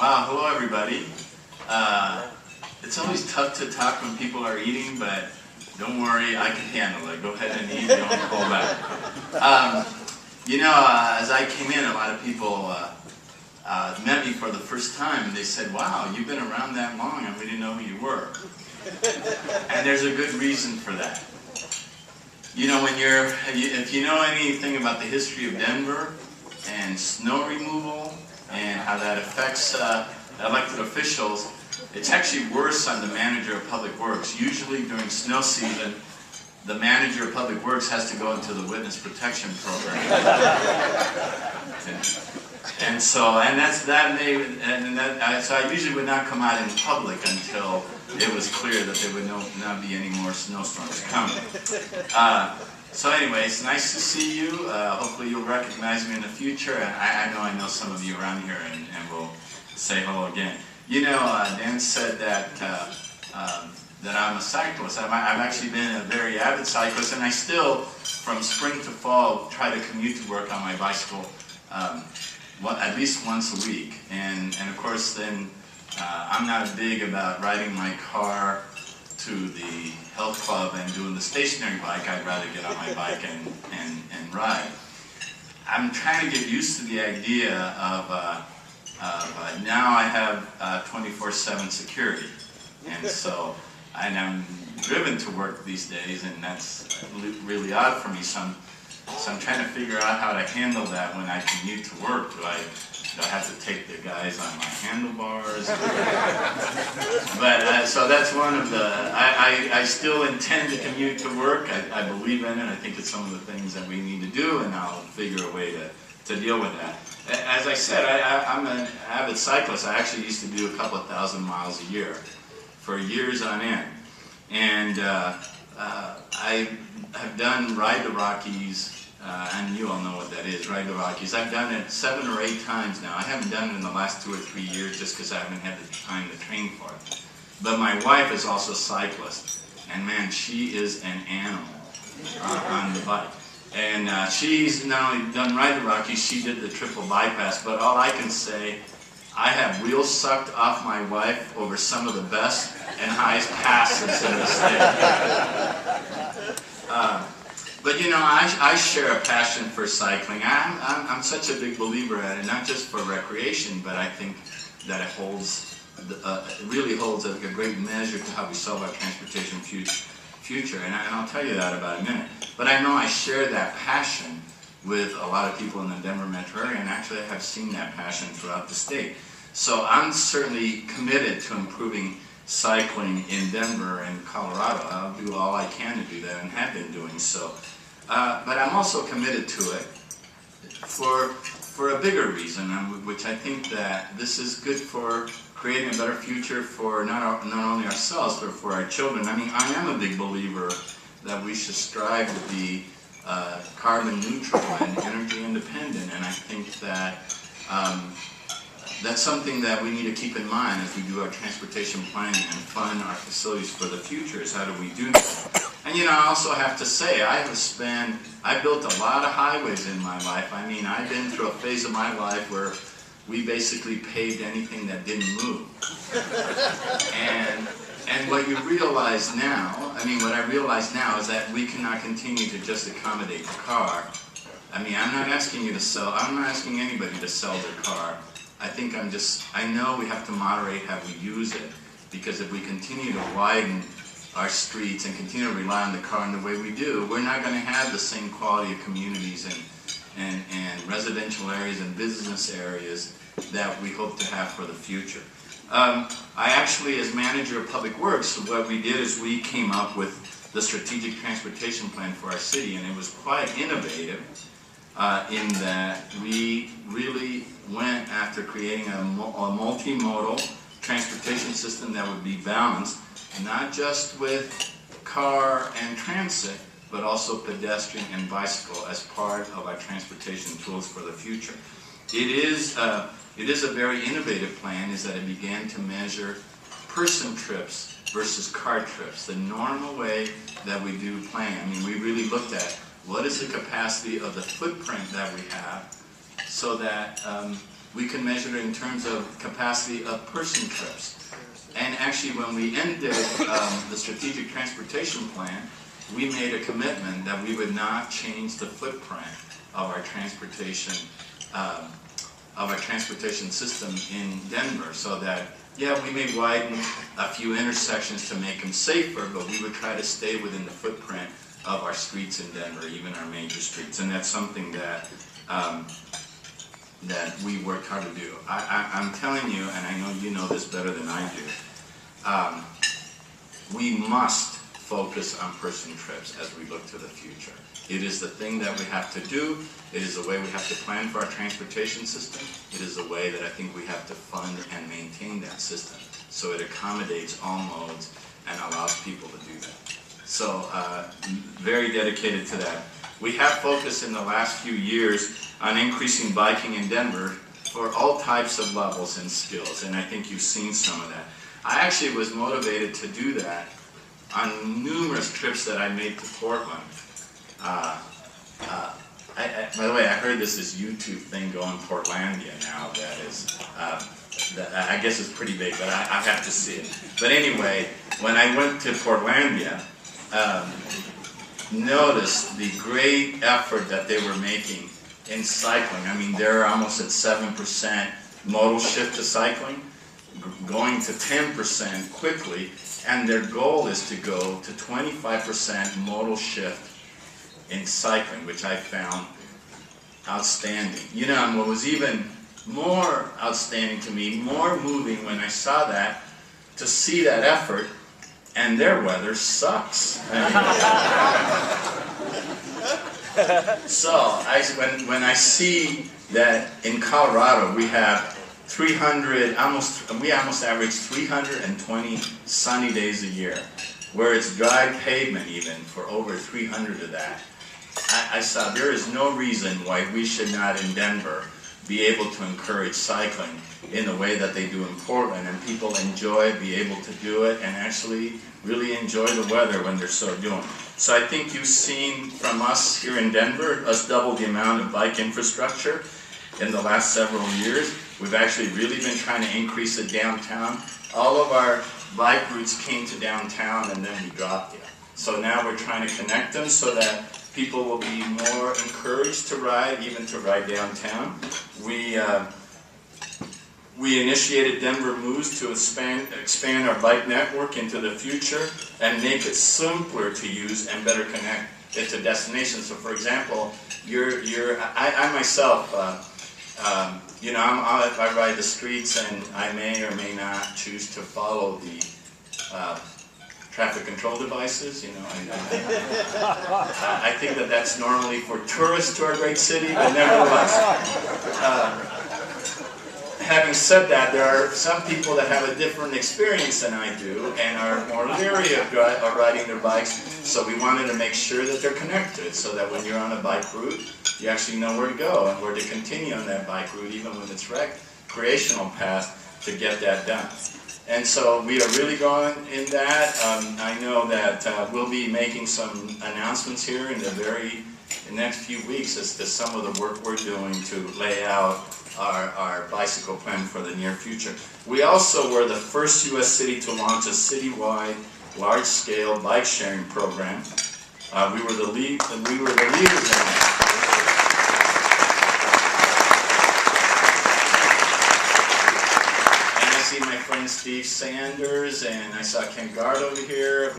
Wow, hello everybody. It's always tough to talk when people are eating, but don't worry, I can handle it. Go ahead and eat, don't pull back. As I came in, a lot of people met me for the first time, and they said, wow, you've been around that long, and we didn't know who you were. And there's a good reason for that. You know, if you know anything about the history of Denver and snow removal and how that affects elected officials, it's actually worse on the manager of public works. Usually during snow season, the manager of public works has to go into the witness protection program. So I usually would not come out in public until it was clear that there would not be any more snowstorms coming. So anyway, it's nice to see you. Hopefully you'll recognize me in the future. And I know some of you around here, and we'll say hello again. You know, Dan said that I'm a cyclist. I've actually been a very avid cyclist, and I still, from spring to fall, try to commute to work on my bicycle at least once a week. And of course, then I'm not big about riding my car to the health club and doing the stationary bike. I'd rather get on my bike and ride. I'm trying to get used to the idea of now I have 24/7 security, and I'm driven to work these days, and that's really odd for me. So I'm trying to figure out how to handle that when I commute to work. Do I have to take the guys on my handlebars? But so that's one of the. I still intend to commute to work. I believe in it. I think it's some of the things that we need to do, and I'll figure a way to deal with that. As I said, I'm an avid cyclist. I actually used to do a couple of thousand miles a year for years on end. And I have done Ride the Rockies, and you all know what that is, Ride the Rockies. I've done it 7 or 8 times now. I haven't done it in the last 2 or 3 years just because I haven't had the time to train for it. But my wife is also a cyclist, and man, she is an animal on the bike. And she's not only done Ride the Rockies, she did the triple bypass, but all I can say, I have wheels sucked off my wife over some of the best and highest passes in the state. But you know, I share a passion for cycling. I'm such a big believer at it, not just for recreation, but I think that it really holds a great measure to how we solve our transportation future, and I'll tell you that about a minute. But I know I share that passion with a lot of people in the Denver metro area, and actually I have seen that passion throughout the state. So I'm certainly committed to improving cycling in Denver and Colorado. I'll do all I can to do that, and have been doing so. But I'm also committed to it for a bigger reason, which I think that this is good for creating a better future for not only ourselves, but for our children. I mean, I am a big believer that we should strive to be carbon neutral and energy independent, and I think that that's something that we need to keep in mind as we do our transportation planning and fund our facilities for the future, is how do we do that. And you know, I also have to say, I built a lot of highways in my life. I mean, I've been through a phase of my life where we basically paved anything that didn't move. And what you realize now, what I realize now is that we cannot continue to just accommodate the car. I mean, I'm not asking anybody to sell their car. I know we have to moderate how we use it, because if we continue to widen our streets and continue to rely on the car in the way we do, we're not going to have the same quality of communities and residential areas and business areas that we hope to have for the future. I actually, as manager of public works, what we did is we came up with the strategic transportation plan for our city, and it was quite innovative in that we really went after creating a multimodal transportation system that would be balanced, not just with car and transit, but also pedestrian and bicycle as part of our transportation tools for the future. It is a very innovative plan, is that it began to measure person trips versus car trips, the normal way that we do plan. I mean, we really looked at what is the capacity of the footprint that we have, so that we can measure it in terms of capacity of person trips. And actually, when we ended the strategic transportation plan, we made a commitment that we would not change the footprint of our transportation system in Denver, so that, yeah, we may widen a few intersections to make them safer, but we would try to stay within the footprint of our streets in Denver, even our major streets. And that's something that that we worked hard to do. I'm telling you, and I know you know this better than I do, we must focus on person trips as we look to the future. It is the thing that we have to do. It is the way we have to plan for our transportation system. It is the way that I think we have to fund and maintain that system, so it accommodates all modes and allows people to do that. So very dedicated to that. We have focused in the last few years on increasing biking in Denver for all types of levels and skills, and I think you've seen some of that. I actually was motivated to do that on numerous trips that I made to Portland. By the way, I heard this YouTube thing going Portlandia now that is, that I guess it's pretty big, but I have to see it. But anyway, when I went to Portlandia, noticed the great effort that they were making in cycling. I mean, they're almost at 7% modal shift to cycling, going to 10% quickly, and their goal is to go to 25% modal shift in cycling, which I found outstanding. You know, and what was even more outstanding to me, more moving when I saw that, to see that effort, and their weather sucks. So when I see that in Colorado we have 300, we almost average 320 sunny days a year, where it's dry pavement even for over 300 of that. I saw there is no reason why we should not in Denver be able to encourage cycling in the way that they do in Portland, and people enjoy, be able to do it, and actually really enjoy the weather when they're so doing. So I think you've seen from us here in Denver, us double the amount of bike infrastructure in the last several years. We've actually really been trying to increase it downtown. All of our bike routes came to downtown and then we dropped it. So now we're trying to connect them so that people will be more encouraged to ride, even to ride downtown. We initiated Denver Moves to expand our bike network into the future and make it simpler to use and better connect it to destinations. So, for example, I myself, you know, I ride the streets and I may or may not choose to follow the traffic control devices. You know, I think that that's normally for tourists to our great city, but nevertheless. Having said that, there are some people that have a different experience than I do and are more leery of riding their bikes, so we wanted to make sure that they're connected so that when you're on a bike route, you actually know where to go and where to continue on that bike route, even with its recreational path, to get that done. And so we are really going in that. I know that we'll be making some announcements here in the next few weeks as to some of the work we're doing to lay out our bicycle plan for the near future. We also were the first U.S. city to launch a citywide, large-scale bike sharing program. We were the leaders in that. And I see my friend Steve Sanders, and I saw Ken Gard over here.